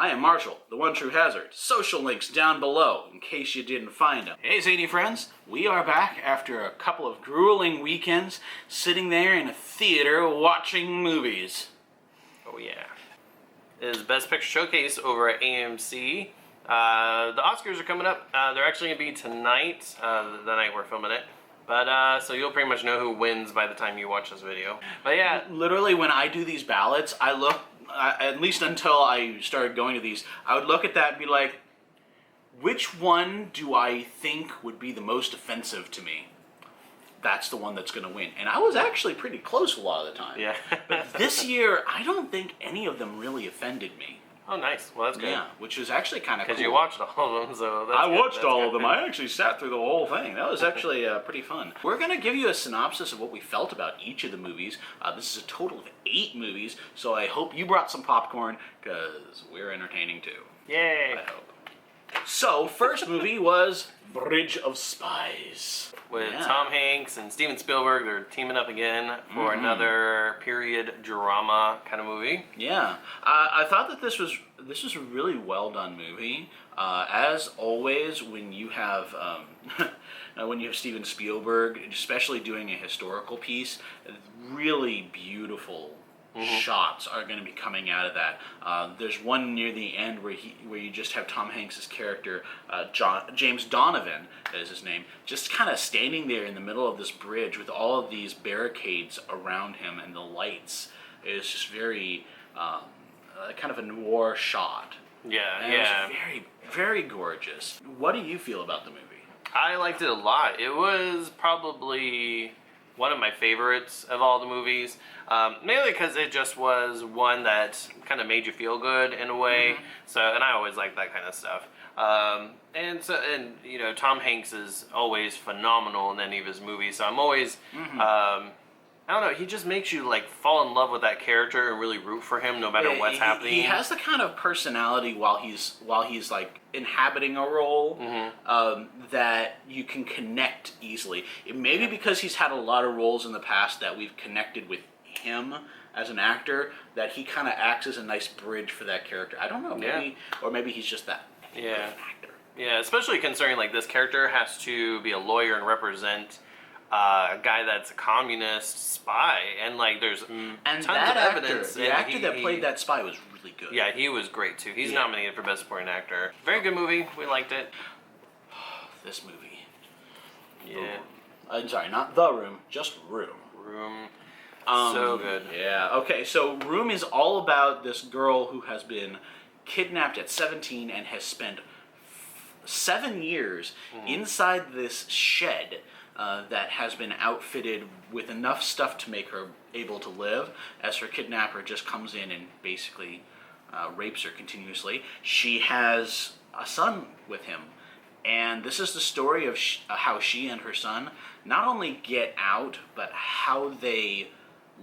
I am Marshall, the one true hazard. Social links down below, in case you didn't find them. Hey Zainey friends, we are back after a couple of grueling weekends, sitting there in a theater watching movies. Oh yeah. It is Best Picture Showcase over at AMC. The Oscars are coming up. They're actually going to be tonight, the night we're filming it. But, so you'll pretty much know who wins by the time you watch this video. But yeah. Literally, when I do these ballots, I look, at least until I started going to these, I would look at that and be like, which one do I think would be the most offensive to me? That's the one that's going to win. And I was actually pretty close a lot of the time. Yeah. But this year, I don't think any of them really offended me. Oh, nice. Well, that's good. Yeah, which was actually kind of cool. Because you watched all of them, so that's I good. watched That's all good. of them. I actually sat through the whole thing. That was actually pretty fun. We're going to give you a synopsis of what we felt about each of the movies. This is a total of 8 movies, so I hope you brought some popcorn, because we're entertaining too. Yay! I hope. So, first movie was Bridge of Spies. With Tom Hanks and Steven Spielberg, they're teaming up again for another period drama kind of movie. Yeah, I thought that this was a really well done movie. As always, when you have Steven Spielberg, especially doing a historical piece, really beautiful shots are going to be coming out of that. There's one near the end where you just have Tom Hanks' character, James Donovan is his name, just kind of standing there in the middle of this bridge with all of these barricades around him and the lights. It's just very kind of a noir shot. Yeah, and yeah. It was very, very gorgeous. What do you feel about the movie? I liked it a lot. It was probably one of my favorites of all the movies, mainly because it just was one that kind of made you feel good in a way. So, and I always like that kind of stuff. And you know, Tom Hanks is always phenomenal in any of his movies. So I'm always, I don't know, he just makes you like fall in love with that character and really root for him no matter what's happening. He has the kind of personality while he's like inhabiting a role that you can connect easily. It may be because he's had a lot of roles in the past that we've connected with him as an actor, that he kind of acts as a nice bridge for that character. I don't know, maybe, or maybe he's just that good of an actor. Yeah, especially considering like this character has to be a lawyer and represent a guy that's a communist spy, and like there's tons of evidence. The actor that played that spy was really good. Yeah, he was great too. He's nominated for Best Supporting Actor. Very good movie. We liked it. This movie. Yeah. I'm sorry, not The Room, just Room. Room. So good. Yeah. Okay, so Room is all about this girl who has been kidnapped at 17 and has spent 7 years inside this shed that has been outfitted with enough stuff to make her able to live, as her kidnapper just comes in and basically rapes her continuously. She has a son with him, and this is the story of how she and her son not only get out, but how they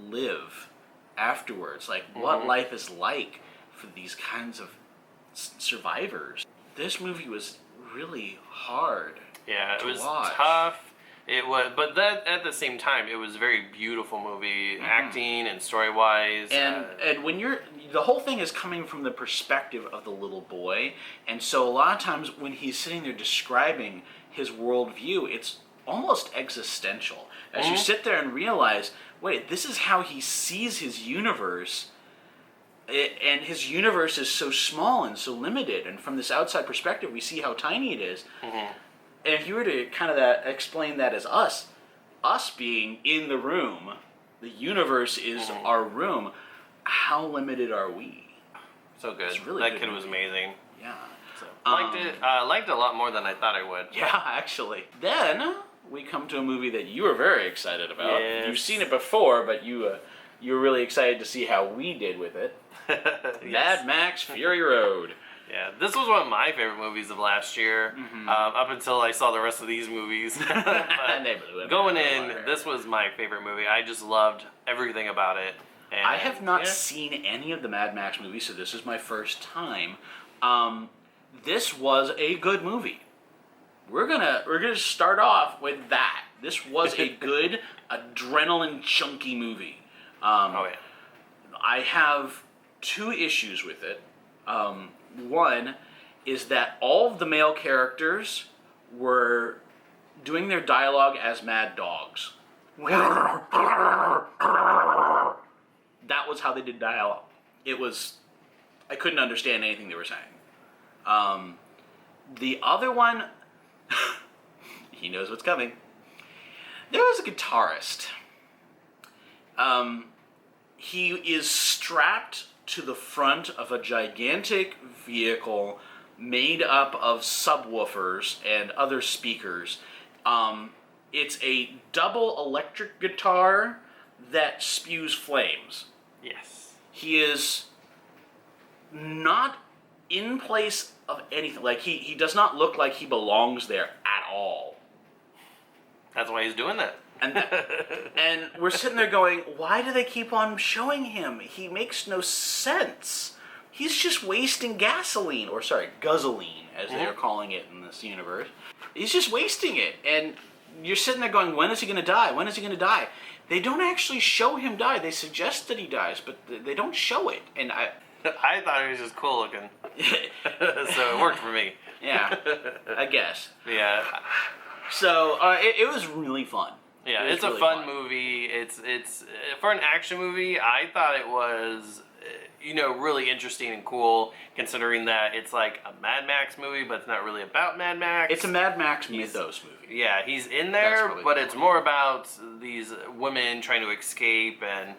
live afterwards, like what life is like for these kinds of survivors. This movie was really hard. Yeah, it was watch. tough. It was, but that at the same time, it was a very beautiful movie, acting and story wise. And when the whole thing is coming from the perspective of the little boy, and so a lot of times when he's sitting there describing his worldview, it's almost existential. As you sit there and realize, wait, this is how he sees his universe. And his universe is so small and so limited, and from this outside perspective, we see how tiny it is. And if you were to kind of explain that as us being in the room, the universe is our room, how limited are we? So good. It's really that good kid was amazing. Yeah. So, liked it a lot more than I thought I would. Yeah, actually. Then we come to a movie that you are very excited about. Yes. You've seen it before, but you were really excited to see how we did with it. Mad Max Fury Road. Yeah, this was one of my favorite movies of last year, up until I saw the rest of these movies. But going in, this was my favorite movie. I just loved everything about it. And, I have not seen any of the Mad Max movies, so this is my first time. This was a good movie. We're gonna start off with that. This was a good adrenaline chunky movie. I have 2 issues with it. One is that all of the male characters were doing their dialogue as mad dogs. That was how they did dialogue. I couldn't understand anything they were saying. The other one, he knows what's coming. There was a guitarist. He is strapped to the front of a gigantic vehicle made up of subwoofers and other speakers. It's a double electric guitar that spews flames. Yes. He is not in place of anything. Like, he does not look like he belongs there at all. That's why he's doing that. And we're sitting there going, why do they keep on showing him? He makes no sense. He's just wasting gasoline, or sorry, guzzling, as they are calling it in this universe. He's just wasting it. And you're sitting there going, when is he going to die? When is he going to die? They don't actually show him die. They suggest that he dies, but they don't show it. And I thought he was just cool looking. So it worked for me. Yeah, I guess. Yeah. So it was really fun. Yeah, it's really a fun movie. It's for an action movie. I thought it was, really interesting and cool, considering that it's like a Mad Max movie, but it's not really about Mad Max. It's a Mad Max mythos movie. Yeah, he's in there, but it's more about these women trying to escape and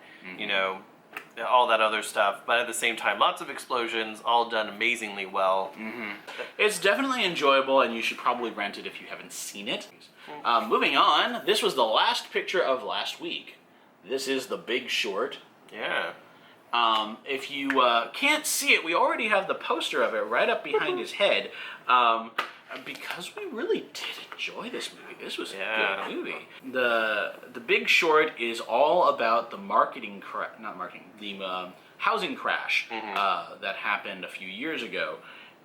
all that other stuff. But at the same time, lots of explosions, all done amazingly well. Mm-hmm. It's definitely enjoyable, and you should probably rent it if you haven't seen it. Moving on, this was the last picture of last week. This is The Big Short. Yeah. If you can't see it, we already have the poster of it right up behind his head. Because we really did enjoy this movie. This was a good movie. The Big Short is all about the housing crash that happened a few years ago.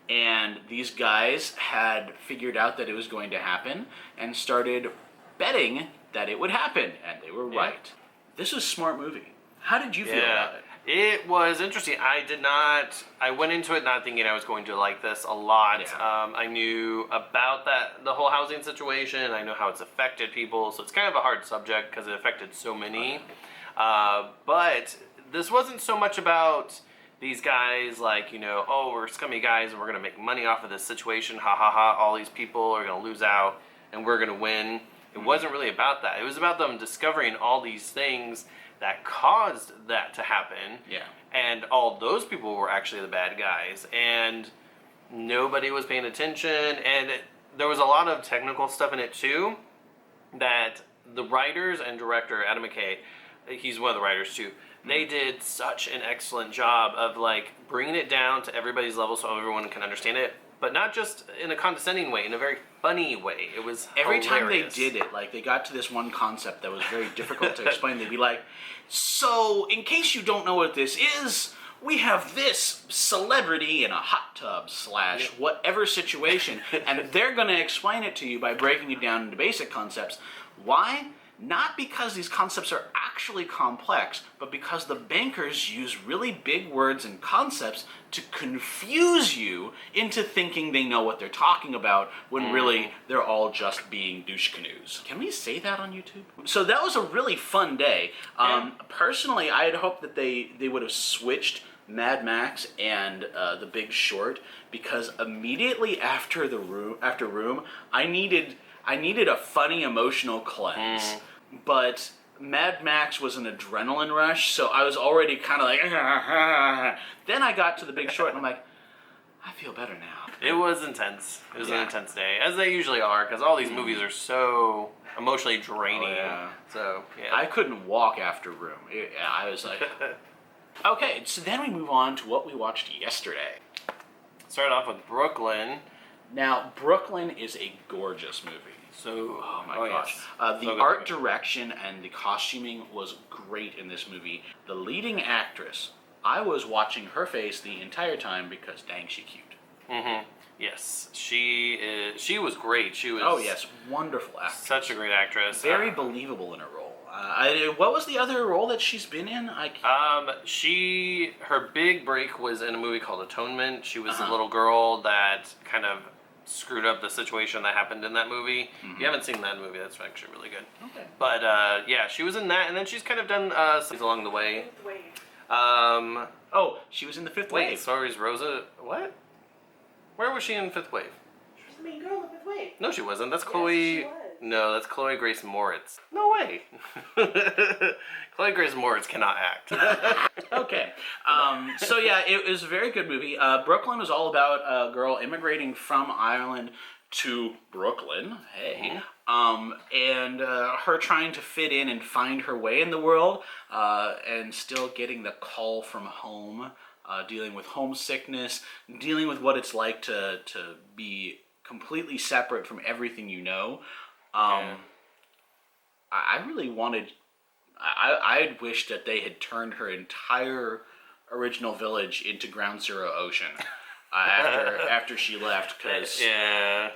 And these guys had figured out that it was going to happen and started betting that it would happen, and they were right. This was a smart movie. How did you feel about it? It was interesting. I went into it not thinking I was going to like this a lot. Yeah. I knew about the whole housing situation. I know how it's affected people, so it's kind of a hard subject because it affected so many. But this wasn't so much about these guys we're scummy guys and we're going to make money off of this situation. Ha ha ha, all these people are going to lose out and we're going to win. It wasn't really about that. It was about them discovering all these things that caused that to happen. Yeah. And all those people were actually the bad guys. And nobody was paying attention. And there was a lot of technical stuff in it too, that the writers and director, Adam McKay, he's one of the writers too, they did such an excellent job of bringing it down to everybody's level so everyone can understand it, but not just in a condescending way, in a very funny way. It was every hilarious. time they did it, they got to this one concept that was very difficult to explain. They'd be like, so in case you don't know what this is, we have this celebrity in a hot tub / whatever situation, and they're going to explain it to you by breaking it down into basic concepts. Why? Not because these concepts are actually complex, but because the bankers use really big words and concepts to confuse you into thinking they know what they're talking about, when really they're all just being douche canoes. Can we say that on YouTube? So that was a really fun day. Personally, I had hoped that they would have switched Mad Max and The Big Short, because immediately after Room, I needed a funny emotional cleanse. But Mad Max was an adrenaline rush, so I was already kind of like, Then I got to The Big Short, and I'm like, I feel better now. It was intense. It was an intense day, as they usually are, because all these movies are so emotionally draining. Oh, yeah. So, yeah. I couldn't walk after Room. I was like... Okay, so then we move on to what we watched yesterday. Started off with Brooklyn. Now, Brooklyn is a gorgeous movie. So, oh my gosh. Yes. The art direction and the costuming was great in this movie. The leading actress, I was watching her face the entire time because dang, she cute. Mm-hmm. Yes, she was great. She was. Oh yes, wonderful actress. Such a great actress. Very believable in her role. What was the other role that she's been in? Her big break was in a movie called Atonement. She was a little girl that kind of screwed up the situation that happened in that movie. If you haven't seen that movie, that's actually really good. Okay. But yeah, she was in that, and then she's kind of done things along the way. She was in The Fifth Wave. Wait, sorry, Rosa. What? Where was she in Fifth Wave? She was the main girl in the Fifth Wave. No, she wasn't. That's Yes, Chloe. she was. No, that's Chloe Grace Moritz. No way. Chloe Grace Moritz cannot act. Okay. So yeah, it was a very good movie. Brooklyn was all about a girl immigrating from Ireland to Brooklyn. Hey. And her trying to fit in and find her way in the world, and still getting the call from home, dealing with homesickness, dealing with what it's like to be completely separate from everything you know. I really wanted... I'd wished that they had turned her entire original village into Ground Zero Ocean after she left, because... her...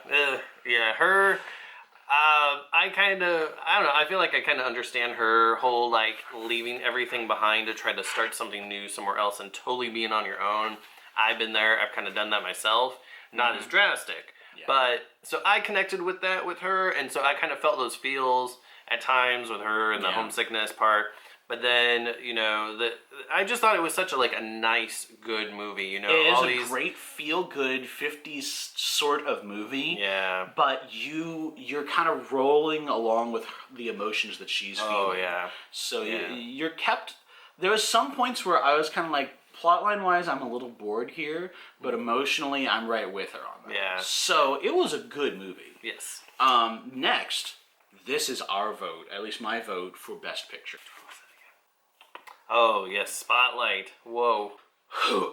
I don't know, I feel like I kind of understand her whole, like, leaving everything behind to try to start something new somewhere else and totally being on your own. I've been there, I've kind of done that myself. Not as drastic. Yeah. But, so I connected with that with her, and so I kind of felt those feels at times with her and the homesickness part. But then, you know, I just thought it was such a nice, good movie. You know, it is a great feel-good 50s sort of movie. Yeah. But you're kind of rolling along with the emotions that she's feeling. Oh yeah. So you're kept. There was some points where I was kind of like, plotline-wise, I'm a little bored here, but emotionally, I'm right with her on that. Yeah. So it was a good movie. Yes. Next, this is our vote, at least my vote, for Best Picture. Oh, yes, Spotlight. Whoa.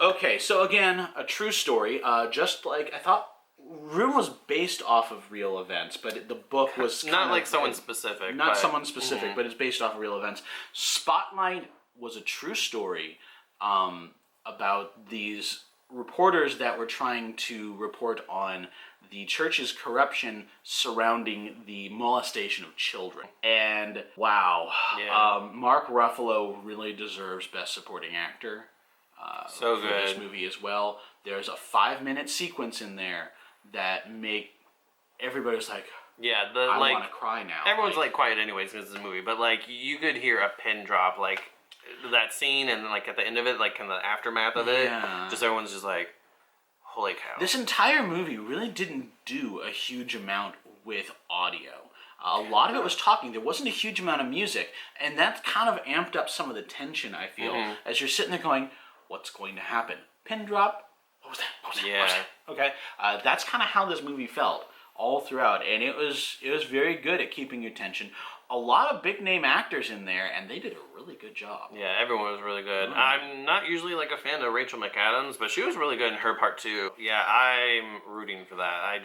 Okay, so again, a true story. Just like, I thought Room was based off of real events, but the book was not like someone specific. Not someone specific, but it's based off of real events. Spotlight was a true story about these reporters that were trying to report on the church's corruption surrounding the molestation of children. And wow, Mark Ruffalo really deserves Best Supporting Actor so for good. This movie as well. There's a 5-minute sequence in there that make everybody's like, I want to cry now. Everyone's like quiet anyways because it's a movie, but like you could hear a pin drop, like that scene, and then like at the end of it, like in the aftermath of it, just everyone's just like, holy cow. This entire movie really didn't do a huge amount with audio. A lot of it was talking. There wasn't a huge amount of music, and that kind of amped up some of the tension, I feel, as you're sitting there going, what's going to happen? Pin drop? What was that? What was that? Yeah. What was that? Okay. That's kind of how this movie felt all throughout, and it was very good at keeping your attention. A lot of big-name actors in there, and they did a really good job. Yeah, everyone was really good. I'm not usually like a fan of Rachel McAdams, but she was really good in her part too. Yeah, I'm rooting for that.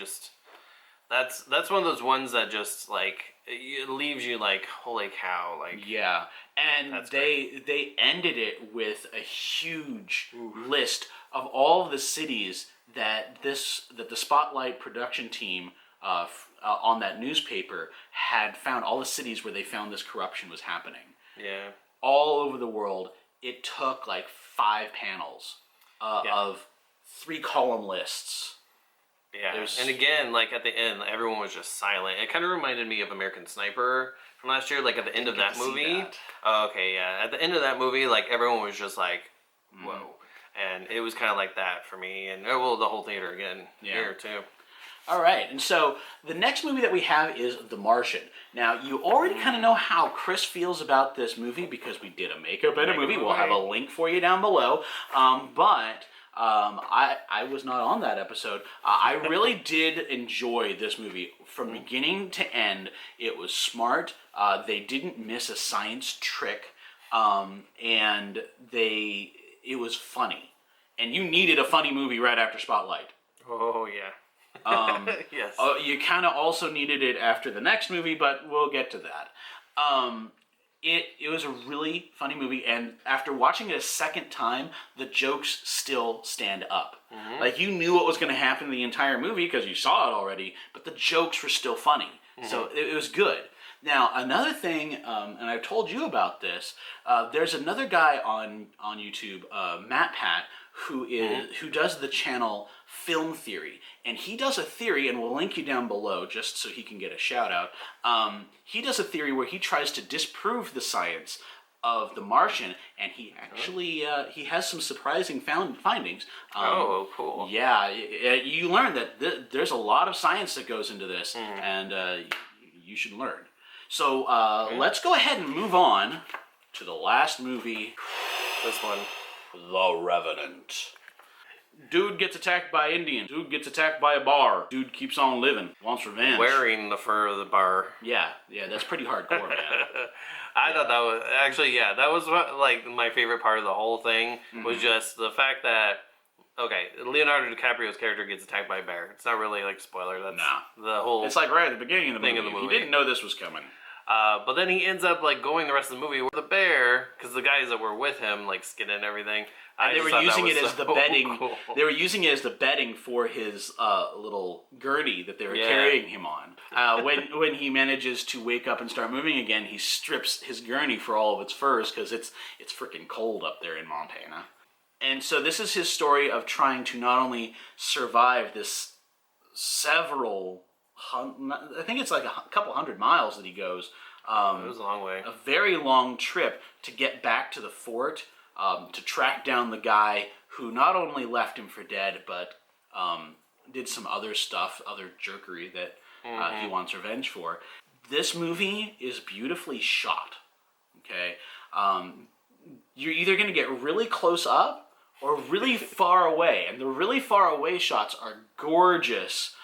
That's one of those ones that just like it leaves you like, holy cow, like. Yeah, and they ended it with a huge list of all of the cities that the Spotlight production team on that newspaper had found, all the cities where they found this corruption was happening. Yeah. All over the world. It took like 5 panels of 3-column lists. Yeah, and again, like at the end, everyone was just silent. It kind of reminded me of American Sniper from last year, like at the end of that movie. Oh, okay, yeah. At the end of that movie, like everyone was just like, whoa. And it was kind of like that for me, and the whole theater again here too. All right, and so the next movie that we have is The Martian. Now, you already kind of know how Chris feels about this movie because we did a makeup and a movie. We'll have a link for you down below. But I was not on that episode. I really did enjoy this movie from beginning to end. It was smart. They didn't miss a science trick, and it was funny. And you needed a funny movie right after Spotlight. Oh yeah. Yes. You kind of also needed it after the next movie, but we'll get to that. It was a really funny movie, and after watching it a second time, the jokes still stand up. Like, you knew what was going to happen in the entire movie because you saw it already, but the jokes were still funny. So it was good. Now, another thing, and I've told you about this, there's another guy on YouTube, Matt Pat, who does the channel Film Theory. And he does a theory, and we'll link you down below just so he can get a shout out. He does a theory where he tries to disprove the science of the Martian, and he actually he has some surprising findings. Cool. Yeah, you learn that there's a lot of science that goes into this, and you should learn. So let's go ahead and move on to the last movie. This one. The Revenant. Dude gets attacked by Indians. Dude gets attacked by a bar. Dude keeps on living. Wants revenge. Wearing the fur of the bar. Yeah, that's pretty hardcore, man. I thought that was actually, that was like my favorite part of the whole thing was just the fact that Leonardo DiCaprio's character gets attacked by a bear. It's not really like a spoiler. That's the whole. It's like right at the beginning of the movie. He didn't know this was coming. But then he ends up like going the rest of the movie with the bear because the guys that were with him like skin and everything. And they were using it as the bedding. Cool. They were using it as the bedding for his little gurney that they were carrying him on. When he manages to wake up and start moving again, he strips his gurney for all of its furs because it's freaking cold up there in Montana. And so this is his story of trying to not only survive this I think it's like a couple 100 miles that he goes. It was a long way. A very long trip to get back to the fort, to track down the guy who not only left him for dead, but did some other stuff, other jerkery that he wants revenge for. This movie is beautifully shot. Okay, you're either going to get really close up or really far away, and the really far away shots are gorgeous.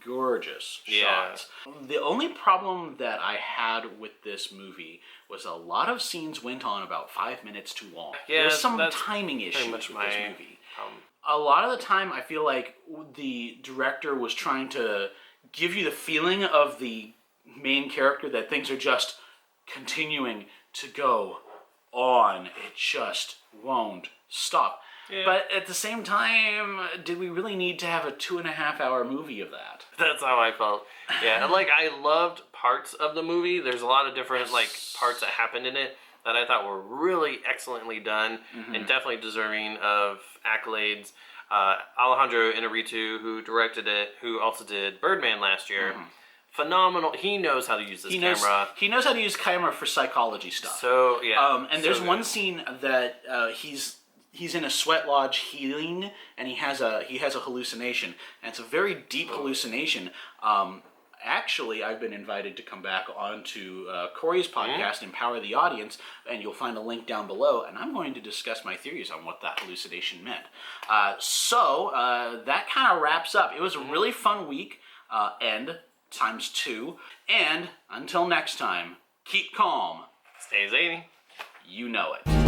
Gorgeous shots. The only problem that I had with this movie was a lot of scenes went on about 5 minutes too long. There's some timing issues with this movie. A lot of the time I feel like the director was trying to give you the feeling of the main character that things are just continuing to go on. It just won't stop. Yeah. But at the same time, did we really need to have a 2.5 hour movie of that? That's how I felt. Yeah, and like I loved parts of the movie. There's a lot of different like parts that happened in it that I thought were really excellently done and definitely deserving of accolades. Alejandro Inarritu, who directed it, who also did Birdman last year. Phenomenal. He knows how to use this camera. He knows how to use camera for psychology stuff. So yeah. And there's one scene that he's in a sweat lodge healing, and he has a hallucination, and it's a very deep hallucination. Actually, I've been invited to come back onto Corey's podcast, Empower the Audience, and you'll find a link down below, and I'm going to discuss my theories on what that hallucination meant. So that kind of wraps up. It was a really fun week, and ×2, and until next time, keep calm. Stay zany. You know it.